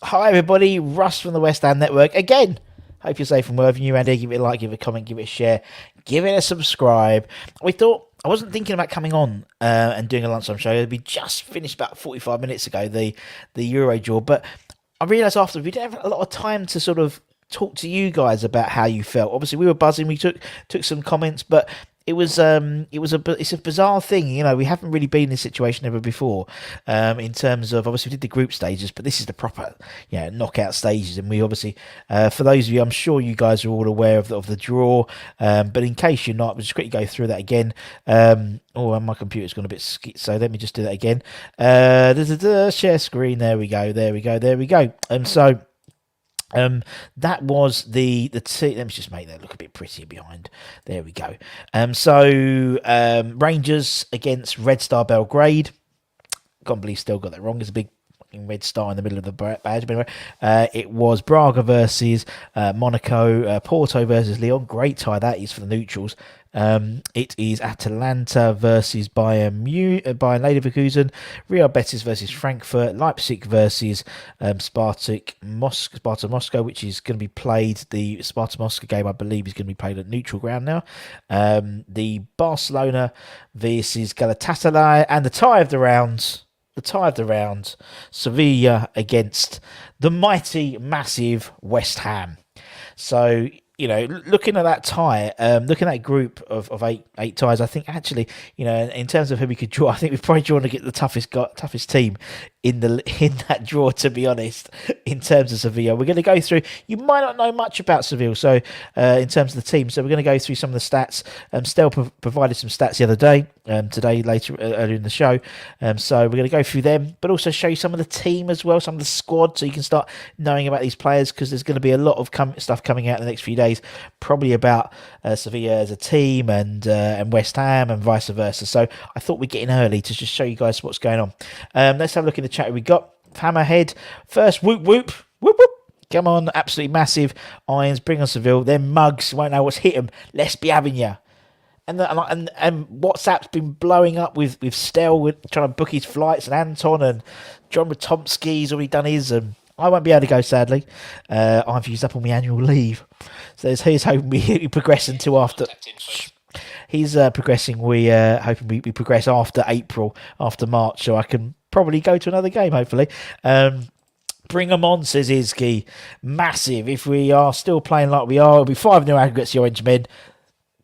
Hi everybody, Russ from the West Ham Network again. Hope you're safe and well. If you're new around here, give it a like, give it a comment, give it a share, give it a subscribe. We thought, I wasn't thinking about coming on and doing a lunchtime show. We just finished about 45 minutes ago, the Euro draw, but I realised after we didn't have a lot of time to sort of talk to you guys about how you felt. Obviously we were buzzing, we took some comments, but it's a bizarre thing, you know. We haven't really been in this situation ever before, in terms of, obviously we did the group stages, but this is the proper, knockout stages. And we obviously, for those of you, I'm sure you guys are all aware of the draw, but in case you're not, we'll just quickly go through that again. My computer's gone a bit skit, so let me just do that again. Share screen. There we go. That was the team. Let me just make that look a bit prettier behind. There we go. Rangers against Red Star Belgrade. Can't believe still got that wrong. There's a big fucking red star in the middle of the badge. But anyway, it was Braga versus Monaco. Porto versus Lyon. Great tie that is for the neutrals. It is Atalanta versus Bayern Leverkusen, Real Betis versus Frankfurt, Leipzig versus Sparta Moscow, which is going to be played. The Sparta Moscow game, I believe, is going to be played at neutral ground now. The Barcelona versus Galatasaray, and the tie of the round, Sevilla against the mighty, massive West Ham. So, looking at that tie, looking at that group of eight ties, I think actually, in terms of who we could draw, I think we've probably drawn to get the toughest team in that draw, to be honest, in terms of Sevilla. We're going to go through, you might not know much about Seville, so in terms of the team, so we're going to go through some of the stats. Stel provided some stats the other day, earlier in the show, so we're going to go through them, but also show you some of the team as well, some of the squad, so you can start knowing about these players, because there's going to be a lot of stuff coming out in the next few days, probably about Sevilla as a team and West Ham and vice versa. So I thought we'd get in early to just show you guys what's going on. Let's have a look in the chat. We got Hammerhead first. Whoop whoop whoop whoop. Come on, absolutely massive. Irons, bring on Seville. Then Mugs won't know what's hit them. Let's be having ya. And WhatsApp's been blowing up with Stel trying to book his flights, and Anton and John Ratomski's already done his. I won't be able to go, sadly. I've used up all my annual leave. So here's hoping we progress until after. He's progressing. We hoping we progress after April, after March, so I can probably go to another game, hopefully. Bring them on, says Izzy. Massive. If we are still playing like we are, it'll be 5-0 aggregates, the Orange Men.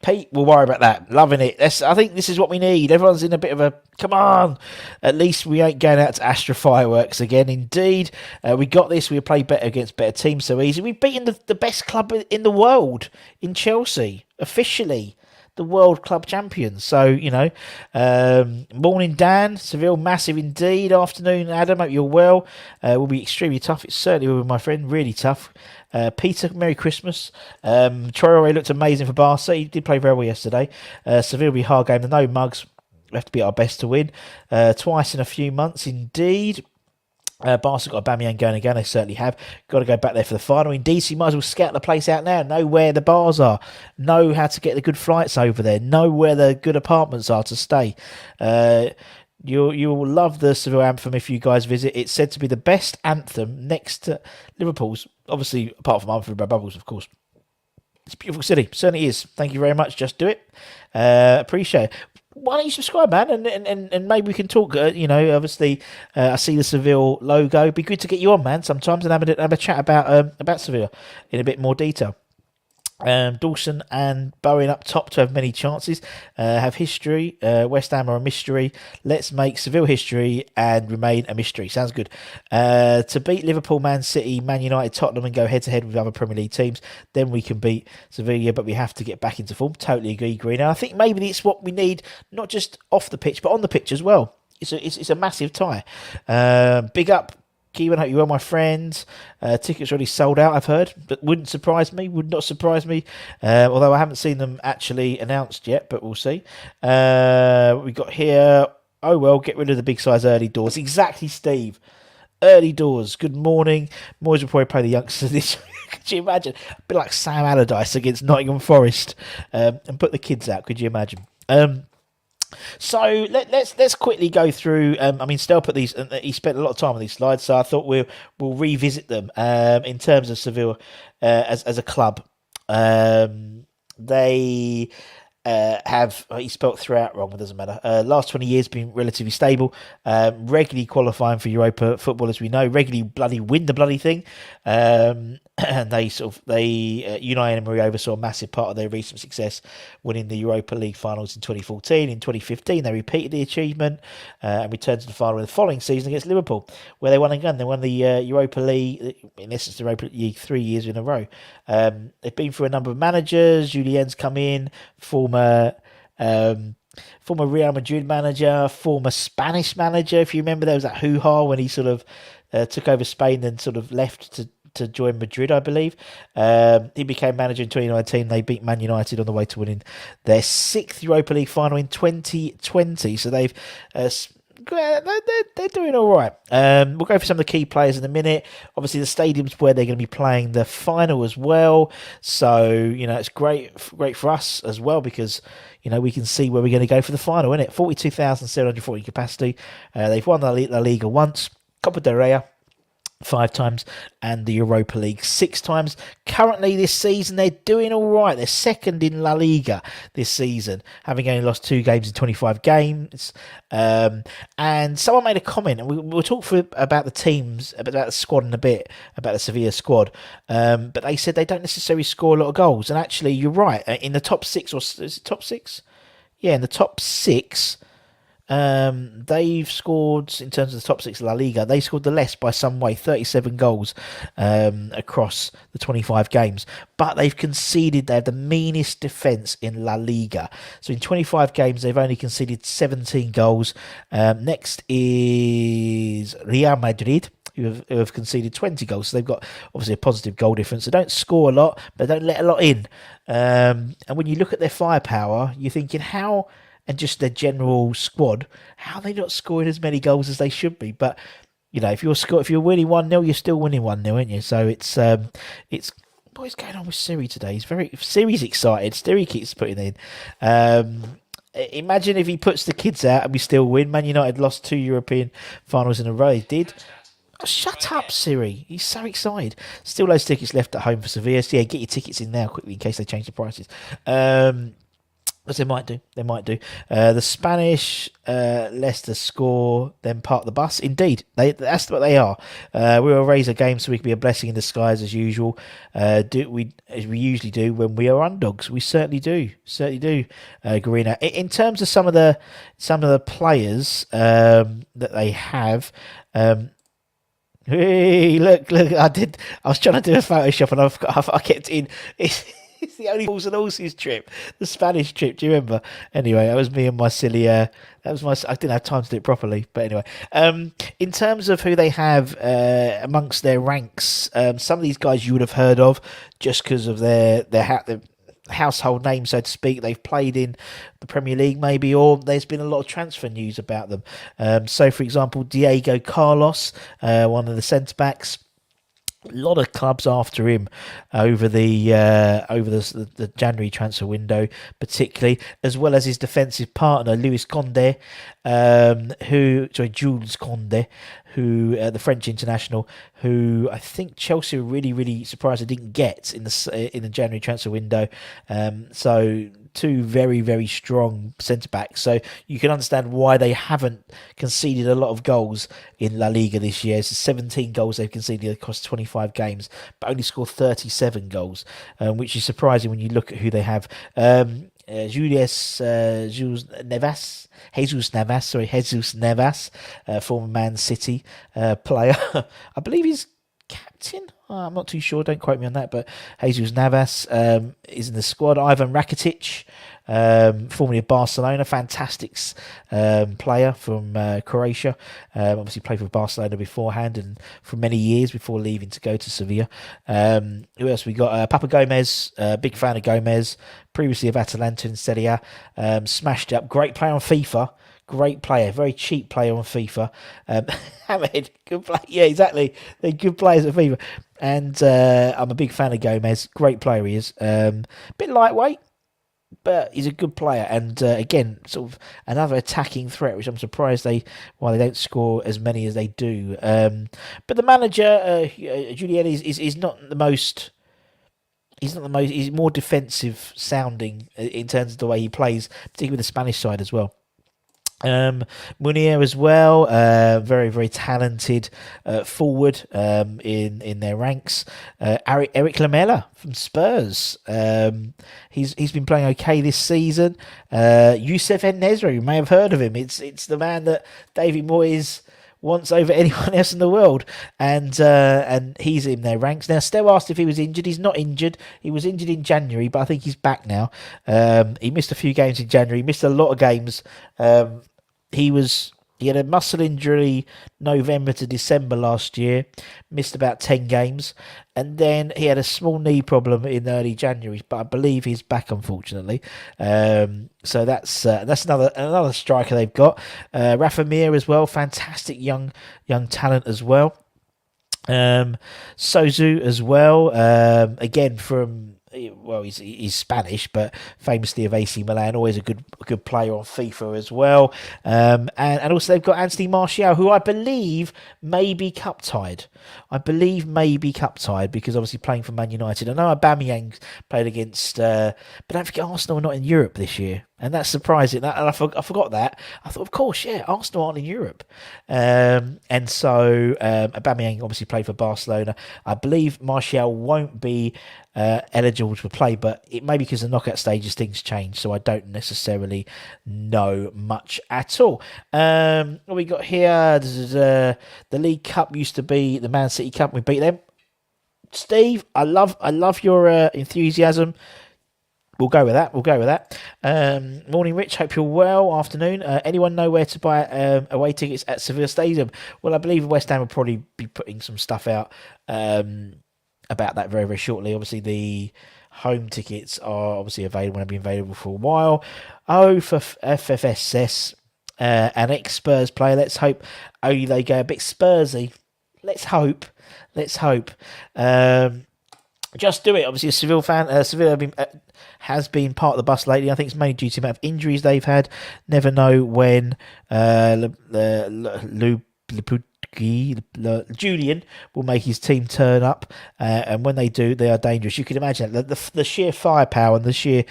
Pete, we'll worry about that. Loving it. I think this is what we need. Everyone's in a bit of a, come on. At least we ain't going out to Astra Fireworks again. Indeed, we got this. We play better against better teams so easy. We've beaten the best club in the world in Chelsea, officially. The world club champions. So, morning Dan, Seville, massive indeed. Afternoon Adam, hope you're well. Will be extremely tough. It certainly will be, my friend, really tough. Peter, Merry Christmas. Traore looked amazing for Barca. He did play very well yesterday. Seville will be a hard game. No Mugs. We have to be our best to win. Twice in a few months indeed. Barca got Aubameyang going again. They certainly have. Got to go back there for the final. Indeed, so you might as well scout the place out now. Know where the bars are. Know how to get the good flights over there. Know where the good apartments are to stay. You will love the Seville anthem if you guys visit. It's said to be the best anthem next to Liverpool's. Obviously, apart from Unford by Bubbles, of course. It's a beautiful city. Certainly is. Thank you very much. Just do it. Appreciate it. Why don't you subscribe, man? And maybe we can talk. Obviously, I see the Seville logo. It'd be good to get you on, man, sometimes and have a chat about Sevilla in a bit more detail. Dawson and Bowen up top to have many chances. Have history. West Ham are a mystery. Let's make Seville history and remain a mystery. Sounds good. To beat Liverpool, Man City, Man United, Tottenham, and go head to head with other Premier League teams, then we can beat Sevilla. But we have to get back into form. Totally agree, Green. And I think maybe it's what we need, not just off the pitch, but on the pitch as well. It's a massive tie. Big up. Kevin, hope you are, my friends. Tickets already sold out, I've heard, but would not surprise me. Although I haven't seen them actually announced yet, but we'll see. We got here, oh well, get rid of the big size early doors. Exactly, Steve. Early doors. Good morning. Moyes will probably play the youngsters this week. Could you imagine? A bit like Sam Allardyce against Nottingham Forest and put the kids out. Could you imagine? So let's quickly go through. Stel put these. He spent a lot of time on these slides, so I thought we'll revisit them. In terms of Seville as a club, they have. He spelt throughout wrong. It doesn't matter. Last 20 years been relatively stable. Regularly qualifying for Europa football, as we know. Regularly bloody win the bloody thing. And Unai Emery oversaw a massive part of their recent success, winning the Europa League finals in 2014. In 2015, they repeated the achievement and returned to the final in the following season against Liverpool, where they won again. They won the Europa League, in essence, the Europa League 3 years in a row. They've been through a number of managers. Julien's come in, former Real Madrid manager, former Spanish manager. If you remember, there was that hoo-ha when he sort of took over Spain and sort of left to join Madrid, I believe. He became manager in 2019. They beat Man United on the way to winning their 6th Europa League final in 2020. So they're doing all right. We'll go for some of the key players in a minute. Obviously, the stadium's where they're going to be playing the final as well. So, it's great for us as well because, we can see where we're going to go for the final, isn't it? 42,740 capacity. They've won the La Liga once, Copa del Rey 5 times, and the Europa League 6 times. Currently this season they're doing all right. They're second in La Liga this season, having only lost 2 games in 25 games. And someone made a comment, and we'll talk about the teams, about the squad in a bit, about the Sevilla squad. But they said they don't necessarily score a lot of goals. And actually, you're right. In the top 6, or is it top 6? Yeah, in the top 6. They've scored, in terms of the top 6 of La Liga, they scored the less by some way, 37 goals across the 25 games, but they've conceded. They have the meanest defence in La Liga, so in 25 games they've only conceded 17 goals. Next is Real Madrid, who have conceded 20 goals, so they've got obviously a positive goal difference. They don't score a lot, but they don't let a lot in, and when you look at their firepower, you're thinking how, and just their general squad, how are they not scoring as many goals as they should be? But if you're winning 1-0, you're still winning 1-0, aren't you? So it's what's going on with Siri today? Siri's excited. Siri keeps putting in. Imagine if he puts the kids out and we still win. Man United lost 2 European finals in a row. They did. Oh, shut up, Siri. He's so excited. Still those tickets left at home for Sevilla. So yeah, get your tickets in now quickly in case they change the prices. As they might do. The Spanish, Leicester score, then park the bus. Indeed, that's what they are. We will raise a game so we can be a blessing in disguise as usual. As we usually do when we are underdogs. We certainly do. Garina. In terms of some of the players that they have. Hey, look! I was trying to do a Photoshop and I kept in. It's the only balls and horses trip, the Spanish trip. Do you remember? Anyway, that was me and my silly. I didn't have time to do it properly, but anyway. In terms of who they have amongst their ranks, some of these guys you would have heard of just because of their household name, so to speak. They've played in the Premier League, maybe, or there's been a lot of transfer news about them. So, for example, Diego Carlos, one of the centre backs. A lot of clubs after him over the January transfer window, particularly, as well as his defensive partner Luis Conde, Jules Conde, who the French international, who I think Chelsea were really surprised they didn't get in the January transfer window. So two very strong centre backs. So you can understand why they haven't conceded a lot of goals in La Liga this year. It's 17 goals they've conceded across 25 games, but only scored 37 goals, which is surprising when you look at who they have. Jules Navas, Jesus Navas, former Man City player. I believe he's captain. I'm not too sure. Don't quote me on that. But Jesus Navas is in the squad. Ivan Rakitic, formerly of Barcelona, fantastic player from Croatia. Obviously played for Barcelona beforehand and for many years before leaving to go to Sevilla. Who else we got? Papa Gomez, big fan of Gomez. Previously of Atalanta in Serie A. Smashed up. Great player on FIFA. Great player, very cheap player on FIFA. Hamid, good player. Yeah, exactly. They're good players at FIFA. And I'm a big fan of Gomez. Great player he is. Bit lightweight, but he's a good player. And again, sort of another attacking threat, which I'm surprised why they don't score as many as they do. But the manager, Julian, is not the most. He's not the most. He's more defensive sounding in terms of the way he plays, particularly with the Spanish side as well. Munir as well, very talented forward in their ranks. Eric Lamela from Spurs, he's been playing okay this season. Youssef En-Nesyri, you may have heard of him. It's the man that David Moyes wants over anyone else in the world, and he's in their ranks now. Stell asked if he was injured. He's not injured. He was injured in January, but I think he's back now. He missed a few games in January. He missed a lot of games. He had a muscle injury November to December last year, missed about 10 games, and then he had a small knee problem in early January, but I believe he's back, unfortunately. So that's another striker they've got. Rafa Mir as well, fantastic young talent as well. Sozu as well, again from. Well, he's Spanish, but famously of AC Milan, always a good player on FIFA as well. And also they've got Anthony Martial, who I believe may be cup tied. Because obviously playing for Man United. I know Aubameyang played against, but don't forget Arsenal are not in Europe this year. And that's surprising. I forgot that. I thought, of course, yeah, Arsenal aren't in Europe. And so Aubameyang obviously played for Barcelona. I believe Martial won't be eligible to play, but it may be because the knockout stages things change, so I don't necessarily know much at all. What we got here, the League Cup used to be the Man City Cup. We beat them. Steve, I love your enthusiasm. We'll go with that. Morning, Rich. Hope you're well. Afternoon. Anyone know where to buy away tickets at Sevilla Stadium? Well, I believe West Ham will probably be putting some stuff out about that very shortly. Obviously, the home tickets are obviously available and have been available for a while. For FFSS, an ex-Spurs player. Let's hope they go a bit Spursy. Let's hope. Just do it. Obviously, a Seville fan. Sevilla has been part of the bus lately. I think it's mainly due to the amount of injuries they've had. Never know when Julian will make his team turn up, and when they do, they are dangerous. You can imagine the sheer firepower and the sheer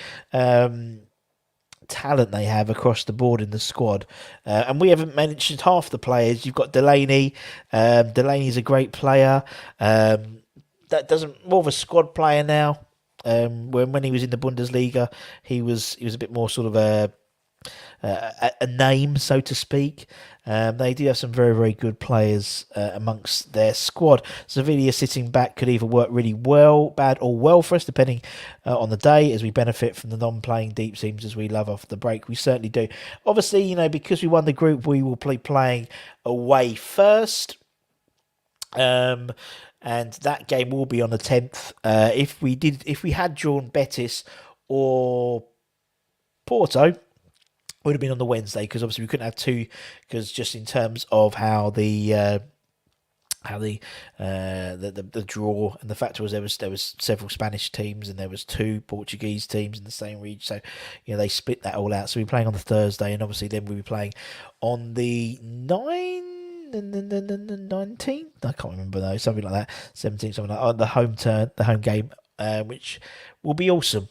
talent they have across the board in the squad. And we haven't mentioned half the players. You've got Delaney. Delaney's a great player. That doesn't more of a squad player now. When he was in the Bundesliga, he was a bit more sort of a name, so to speak. They do have some very good players amongst their squad. Sevilla sitting back could either work really well, bad or well for us, depending on the day, as we benefit from the non-playing deep teams as we love off the break. We certainly do. Obviously, because we won the group, we will be playing away first. And that game will be on the 10th. If we had drawn Betis or Porto, would have been on the Wednesday, because obviously we couldn't have two, because just in terms of how the how the draw, and the fact was there was several Spanish teams and there was two Portuguese teams in the same region, so they split that all out. So we're playing on the Thursday, and obviously then we'll be playing on the 19th. I can't remember though, something like that, 17th, something like that, on the home game, which will be awesome.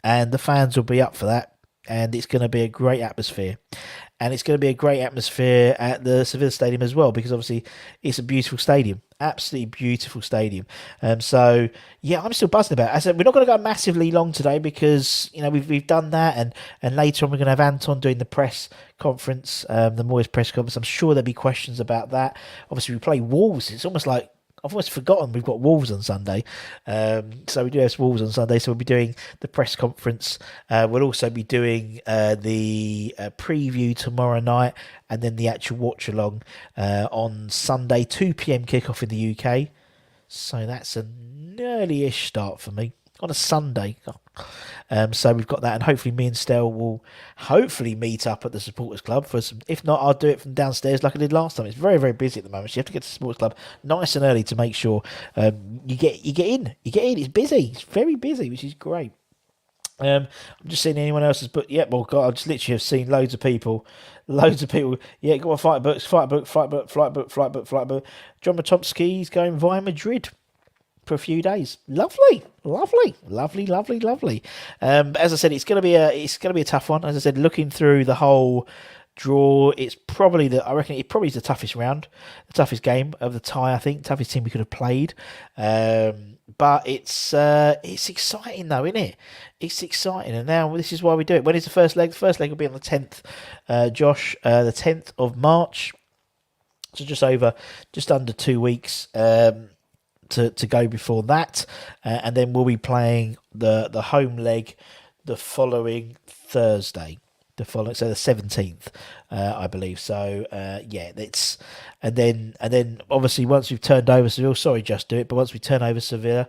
And the fans will be up for that, and it's going to be a great atmosphere. And it's going to be a great atmosphere at the Sevilla Stadium as well, because obviously it's a beautiful stadium, absolutely beautiful stadium. So yeah, I'm still buzzing about it. As I said, we're not going to go massively long today because we've done that, and later on we're going to have Anton doing the press conference, the Moyes press conference. I'm sure there'll be questions about that. Obviously, we play Wolves. It's almost like I've almost forgotten we've got Wolves on Sunday. So we do have Wolves on Sunday. So we'll be doing the press conference. We'll also be doing the preview tomorrow night, and then the actual watch along on Sunday, 2 p.m. kickoff in the UK. So that's an early-ish start for me on a Sunday. So we've got that, and hopefully me and Stel will hopefully meet up at the Supporters Club for some. If not, I'll do it from downstairs like I did last time. It's very, very busy at the moment, so you have to get to the Supporters Club nice and early to make sure you get in. It's busy. It's very busy, which is great. I'm just seeing anyone else's book. Yeah, well, God, I just literally have seen loads of people. Yeah, got my flight book. John Matomsky's going via Madrid for a few days. Lovely. As I said, it's gonna be a tough one. As I said, looking through the whole draw, it's probably the toughest round, the toughest game of the tie. I think toughest team we could have played. But it's exciting though, isn't it? It's exciting, and now this is why we do it. When is the first leg? The first leg will be on the 10th, Josh, the 10th of March. So just under 2 weeks. To go before that, and then we'll be playing the home leg the following Thursday, so the 17th, I believe. So yeah, and then obviously once we've turned over Sevilla, sorry, just do it. But once we turn over Sevilla,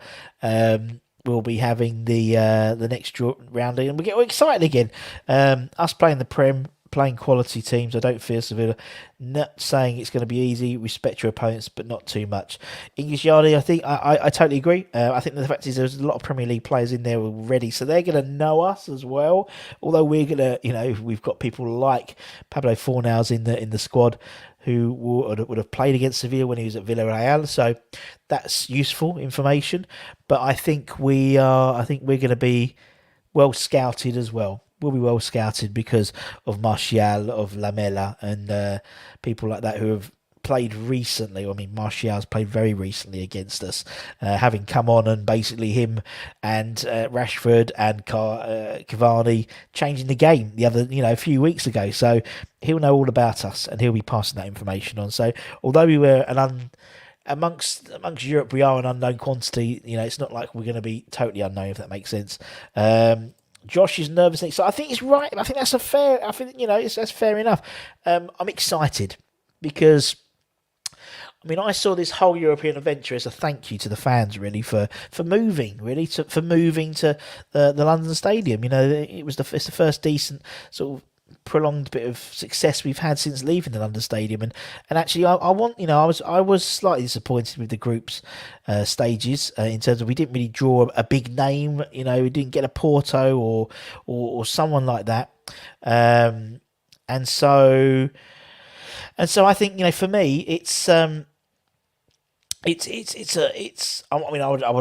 we'll be having the next round, and we get excited again. Us playing the Prem. Playing quality teams. I don't fear Sevilla. Not saying it's going to be easy. Respect your opponents, but not too much. English Yardie, I think I totally agree. I think the fact is there's a lot of Premier League players in there already, so they're going to know us as well. Although we're going to, we've got people like Pablo Fornals in the squad who would have played against Sevilla when he was at Villarreal, so that's useful information. But I think we're going to be well scouted as well. Will be well scouted because of Martial, of Lamela, and people like that who have played recently. I mean, Martial's played very recently against us, having come on, and basically him and Rashford and Cavani changing the game a few weeks ago. So he'll know all about us, and he'll be passing that information on. So although we were amongst Europe, we are an unknown quantity. It's not like we're going to be totally unknown, if that makes sense. Josh is nervous, so I think it's right. I think that's fair. I think that's fair enough. I'm excited because I saw this whole European adventure as a thank you to the fans, really, for moving to the London Stadium. It's the first decent sort of prolonged bit of success we've had since leaving the London Stadium, and actually I was slightly disappointed with the group's stages in terms of we didn't really draw a big name. We didn't get a Porto or someone like that, and so I think for me it's I would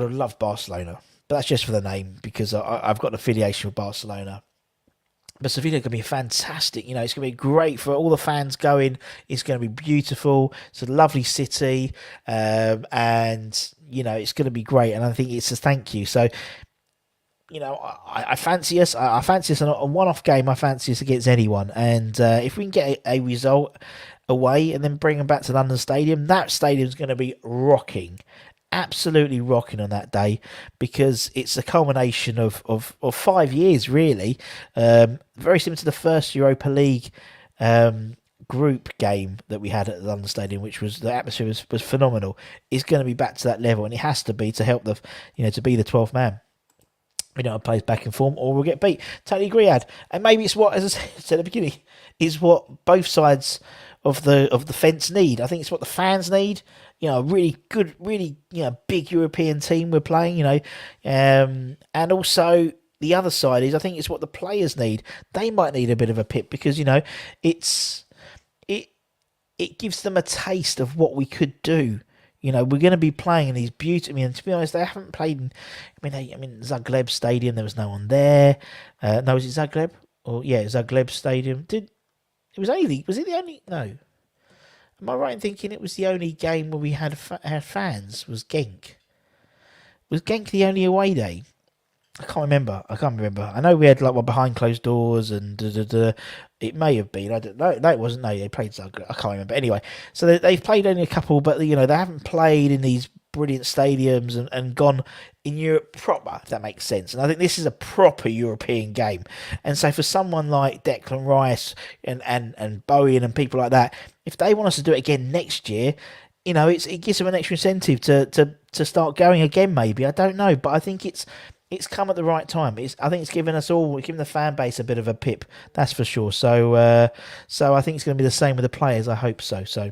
have loved Barcelona, but that's just for the name because I've got an affiliation with Barcelona. But Sevilla can be fantastic. It's going to be great for all the fans going. It's going to be beautiful. It's a lovely city. And, it's going to be great. And I think it's a thank you. So, I fancy us. I fancy us on a one-off game. I fancy us against anyone. And if we can get a result away and then bring them back to London Stadium, that stadium's going to be rocking. Absolutely rocking on that day because it's a culmination of 5 years, really. Very similar to the first Europa League group game that we had at the London Stadium, which was the atmosphere was phenomenal. It's going to be back to that level, and it has to be to help to be the 12th man. We don't have players back in form, or we'll get beat. Totally agree, Ad. And maybe it's what, as I said at the beginning, is what both sides of the fence need. I think it's what the fans need. A really good, really big European team we're playing. And also the other side is I think it's what the players need. They might need a bit of a pip because it's it it gives them a taste of what we could do. We're going to be playing in these beautiful. I mean, to be honest, they haven't played in. Zagreb Stadium. There was no one there. No, was it Zagreb? Or yeah, Zagreb Stadium. Was it the only? No. Am I right in thinking it was the only game where we had fans? Was Genk? Was Genk the only away day? I can't remember. I know we had like one behind closed doors and it may have been. I don't know. No, it wasn't. No, they played Zagreb. I can't remember. Anyway, so they've played only a couple, but they haven't played in these brilliant stadiums and gone in Europe proper, if that makes sense. And I think this is a proper European game. And so for someone like Declan Rice and Bowen and people like that, if they want us to do it again next year, it gives them an extra incentive to start going again. Maybe, I don't know, but I think it's come at the right time. I think it's given the fan base a bit of a pip. That's for sure. So I think it's going to be the same with the players. I hope so. So.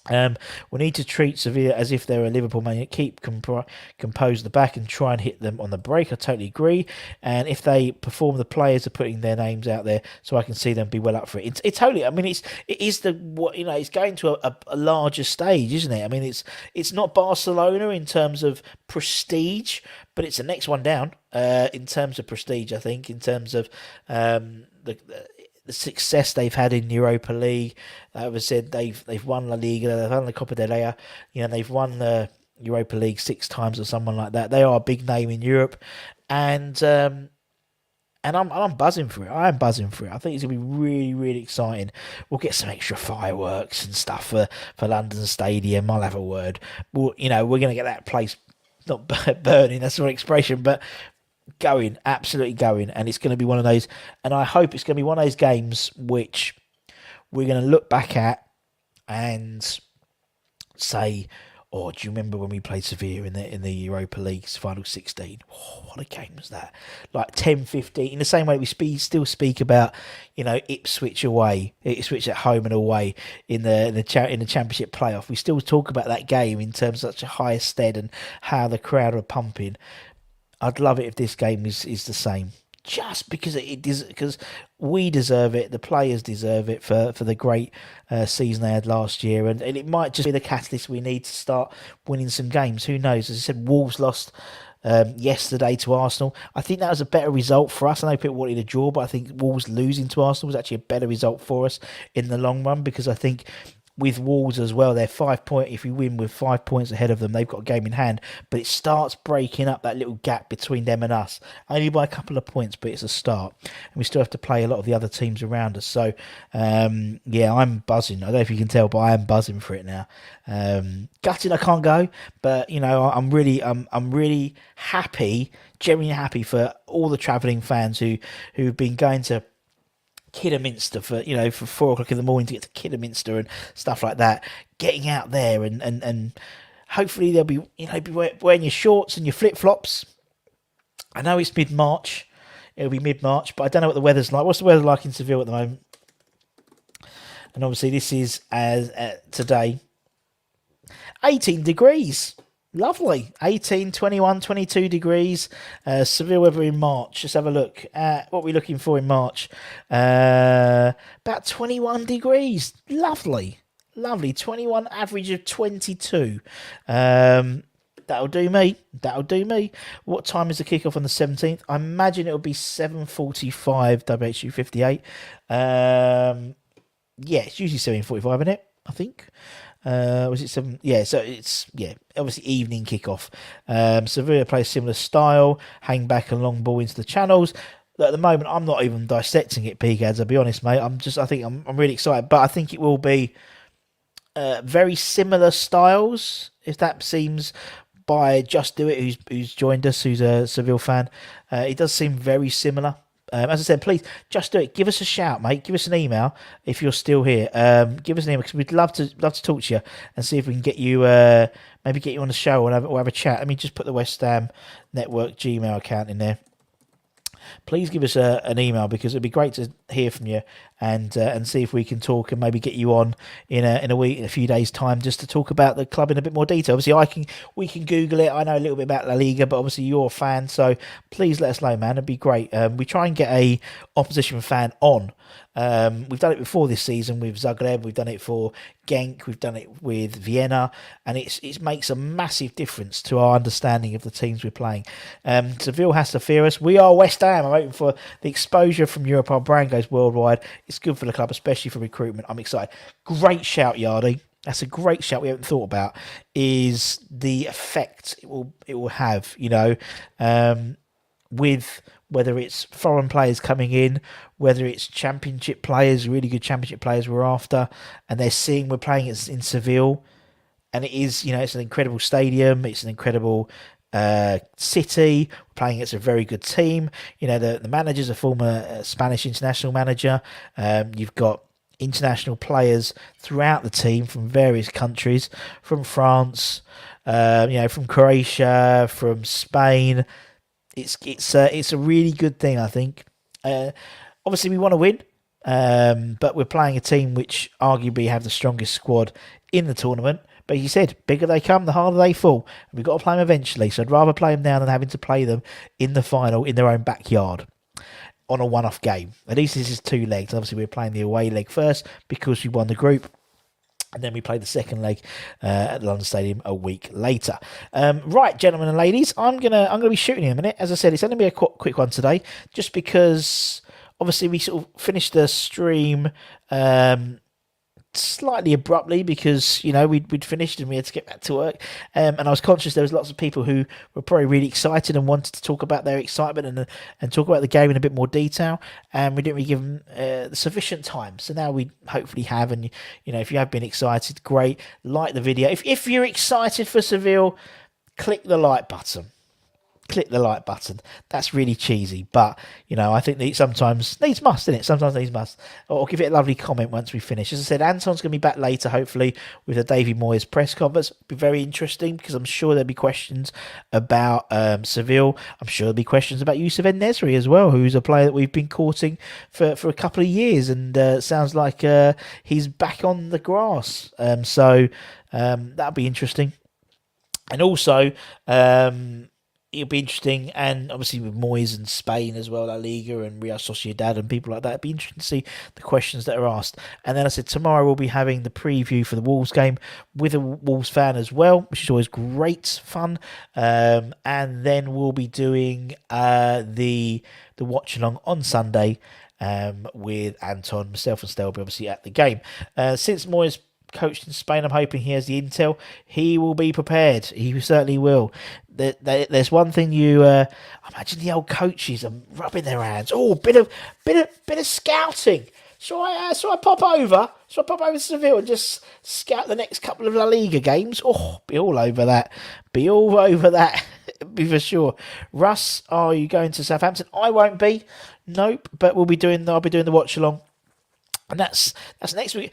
We need to treat Sevilla as if they're a Liverpool man. Keep composed at the back and try and hit them on the break. I totally agree. And if they perform, the players are putting their names out there, so I can see them be well up for it. It's totally. I mean, it is it's going to a larger stage, isn't it? I mean, it's not Barcelona in terms of prestige, but it's the next one down in terms of prestige. I think in terms of the success they've had in Europa League. As I said, they've won La Liga, they've won the Copa del Rey, they've won the Europa League 6 times or someone like that. They are a big name in Europe, and I'm buzzing for it. I am buzzing for it. I think it's gonna be really, really exciting. We'll get some extra fireworks and stuff for London Stadium. I'll have a word. We're gonna get that place not burning. That's the expression, but going, absolutely going, and it's going to be one of those, and I hope it's going to be one of those games which we're going to look back at and say, oh, do you remember when we played Sevilla in the Europa League's final 16? Oh, what a game was that. Like 10-15, in the same way we still speak about, Ipswich away, Ipswich at home and away in the championship playoff. We still talk about that game in terms of such a high stead and how the crowd are pumping. I'd love it if this game is the same, just because because we deserve it, the players deserve it for the great season they had last year, and it might just be the catalyst we need to start winning some games. Who knows? As I said, Wolves lost yesterday to Arsenal. I think that was a better result for us. I know people wanted a draw, but I think Wolves losing to Arsenal was actually a better result for us in the long run, because I think with Wolves as well, they're 5 points. If we win with 5 points ahead of them, they've got a game in hand. But it starts breaking up that little gap between them and us, only by a couple of points, but it's a start. And we still have to play a lot of the other teams around us. So, I'm buzzing. I don't know if you can tell, but I am buzzing for it now. Gutted I can't go, but I'm really happy, genuinely happy for all the travelling fans who've been going to Kidderminster for 4:00 in the morning to get to Kidderminster and stuff like that, getting out there and hopefully they'll be wearing your shorts and your flip-flops. I know it's mid-March, it'll be mid-March, but I don't know what the weather's like. What's the weather like in Seville at the moment? And obviously this is as today 18 degrees. Lovely. 18, 21, 22 degrees. Severe weather in March. Let's have a look at what we're looking for in March. About 21 degrees. Lovely. 21, average of 22. That'll do me. What time is the kickoff on the 17th? I imagine it'll be 7:45 WHU 58. It's usually 7:45, isn't it? I think. Was it 7? Yeah, so it's obviously evening kickoff. Sevilla plays similar style, hang back and long ball into the channels. At the moment, I'm not even dissecting it, P-Gads, I'll be honest, mate. I'm really excited, but I think it will be very similar styles, if that seems, by Just Do It, who's joined us, who's a Seville fan. It does seem very similar. As I said, please, Just Do It. Give us a shout, mate. Give us an email if you're still here. Give us an email, because we'd love to talk to you and see if we can get you, maybe get you on the show or have a chat. Let me just put the West Ham Network Gmail account in there. please give us an email, because it'd be great to hear from you and see if we can talk and maybe get you on in a few days' time, just to talk about the club in a bit more detail. Obviously, we can Google it. I know a little bit about La Liga, but obviously you're a fan, so please let us know, man. It'd be great. We try and get a opposition fan on. We've done it before this season with Zagreb. We've done it for Genk. We've done it with Vienna, and it makes a massive difference to our understanding of the teams we're playing. Seville has to fear us. We are West Ham. I'm hoping for the exposure from Europe. Our brand goes worldwide. It's good for the club, especially for recruitment. I'm excited. Great shout, Yardy. That's a great shout we haven't thought about, is the effect it will have, with whether it's foreign players coming in, whether it's championship players, really good championship players we're after, and they're seeing we're playing it in Seville, and it is, it's an incredible stadium, it's an incredible city, we're playing against a very good team. The manager's a former Spanish international manager. You've got international players throughout the team from various countries, from France, from Croatia, from Spain. It's a really good thing, I think. Obviously, we want to win, but we're playing a team which arguably have the strongest squad in the tournament. But you said, bigger they come, the harder they fall. And we've got to play them eventually. So I'd rather play them now than having to play them in the final in their own backyard on a one-off game. At least this is 2 legs. Obviously, we're playing the away leg first because we won the group. And then we play the second leg at the London Stadium a week later. Right, gentlemen and ladies, I'm gonna be shooting in a minute. As I said, it's only going to be a quick one today, just because obviously we sort of finished the stream slightly abruptly, because we'd finished and we had to get back to work, and I was conscious there was lots of people who were probably really excited and wanted to talk about their excitement and talk about the game in a bit more detail, and we didn't really give them sufficient time. So now we hopefully have, and if you have been excited, great, like the video. If you're excited for Seville, click the like button. Click the like button. That's really cheesy, but I think that sometimes needs must, isn't it? Sometimes needs must. Or give it a lovely comment once we finish. As I said, Anton's going to be back later, hopefully, with a Davy Moyes press conference. It'll be very interesting, because I'm sure there'll be questions about Seville. I'm sure there'll be questions about Youssef En-Nesyri as well, who's a player that we've been courting for a couple of years, and sounds like he's back on the grass. So that'll be interesting. And also, it'll be interesting, and obviously with Moyes and Spain as well, La Liga and Real Sociedad and people like that, it'll be interesting to see the questions that are asked. And then I said tomorrow we'll be having the preview for the Wolves game with a Wolves fan as well, which is always great fun. And then we'll be doing the watch along on Sunday with Anton, myself and Stelby, obviously at the game. Since Moyes coached in Spain, I'm hoping he has the intel. He will be prepared. He certainly will. There's one thing I imagine the old coaches are rubbing their hands. Oh, bit of scouting. So I pop over to Seville and just scout the next couple of La Liga games. Oh, be all over that. Be for sure. Russ, are you going to Southampton? I won't be. Nope. But I'll be doing the watch along, and that's next week.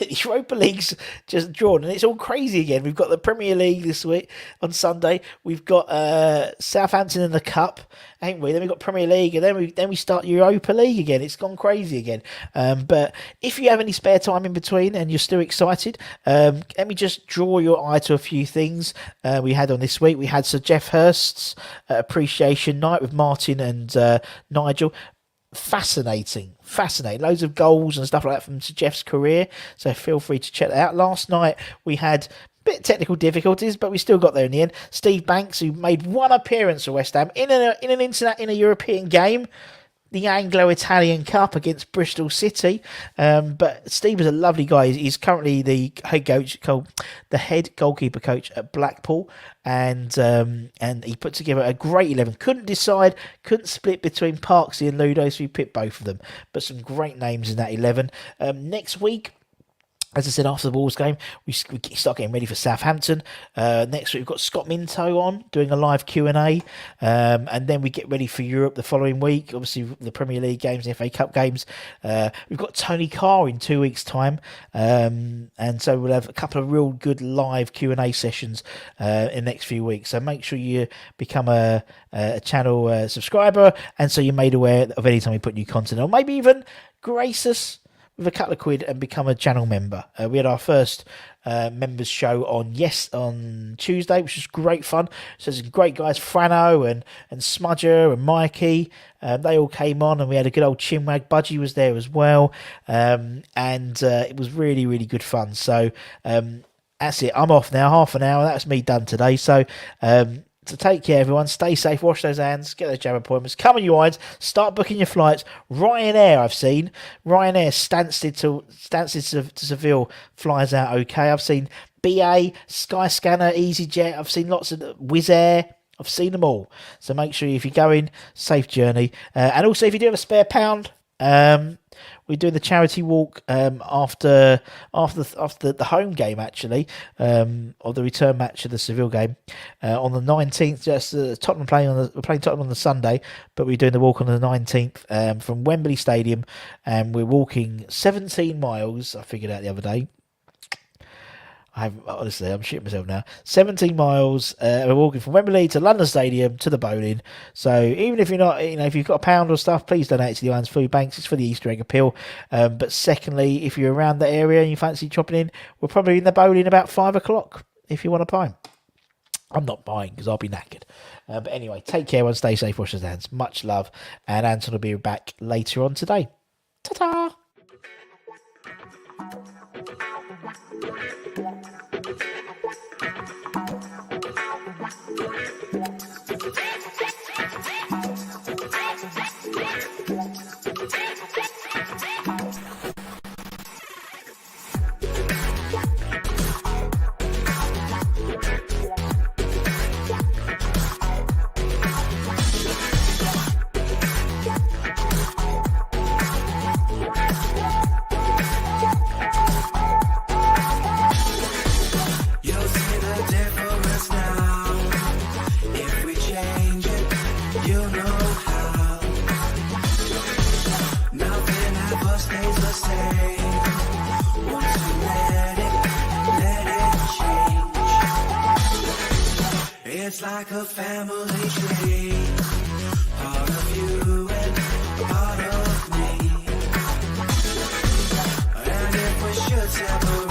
Europa League's just drawn, and it's all crazy again. We've got the Premier League this week on Sunday. We've got Southampton in the Cup, ain't we? Then we've got Premier League, and then we start Europa League again. It's gone crazy again. But if you have any spare time in between and you're still excited, let me just draw your eye to a few things we had on this week. We had Sir Geoff Hurst's appreciation night with Martin and Nigel. Fascinating. Loads of goals and stuff like that from Sir Geoff's career, so feel free to check that out. Last night we had a bit of technical difficulties, but we still got there in the end. Steve Banks, who made one appearance for West Ham in a European game, the Anglo-Italian Cup against Bristol City. But Steve is a lovely guy. He's currently the head goalkeeper coach at Blackpool, and he put together a great 11. Couldn't split between Parksy and Ludo, so he picked both of them. But some great names in that 11. Next week, As I said, after the Wolves game, we start getting ready for Southampton. Next week, we've got Scott Minto on doing a live Q&A. And then we get ready for Europe the following week. Obviously, the Premier League games, the FA Cup games. We've got Tony Carr in 2 weeks' time. And so we'll have a couple of real good live Q&A sessions in the next few weeks. So make sure you become a channel subscriber, and so you're made aware of any time we put new content, or maybe even grace us with a couple of quid and become a channel member. We had our first members show on Tuesday, which was great fun. So some great guys, Frano and Smudger and Mikey. They all came on, and we had a good old chinwag. Budgie was there as well. And it was really, really good fun. So that's it. I'm off now. Half an hour. That's me done today. So take care, everyone. Stay safe. Wash those hands. Get those jab appointments. Come on, you irons. Start booking your flights. Ryanair, I've seen. Ryanair Stansted to Seville flies out okay. I've seen BA, Skyscanner, EasyJet. I've seen lots of Wizz Air. I've seen them all. So make sure if you're going, safe journey. And also, if you do have a spare pound, we're doing the charity walk after the home game, actually, or the return match of the Seville game on the 19th. Just Tottenham we're playing Tottenham on the Sunday, but we're doing the walk on the 19th from Wembley Stadium, and we're walking 17 miles. I figured out the other day. I'm shitting myself now. 17 miles. We're walking from Wembley to London Stadium to the bowling. So even if you're not, if you've got a pound or stuff, please donate to the Irons Food Banks. It's for the Easter egg appeal. But secondly, if you're around that area and you fancy chopping in, we're probably in the bowling about 5 o'clock if you want to buy. I'm not buying because I'll be knackered. But anyway, take care and stay safe. Wash your hands. Much love. And Anton will be back later on today. Ta-ta! It's like a family tree, part of you and part of me. And if we should separate,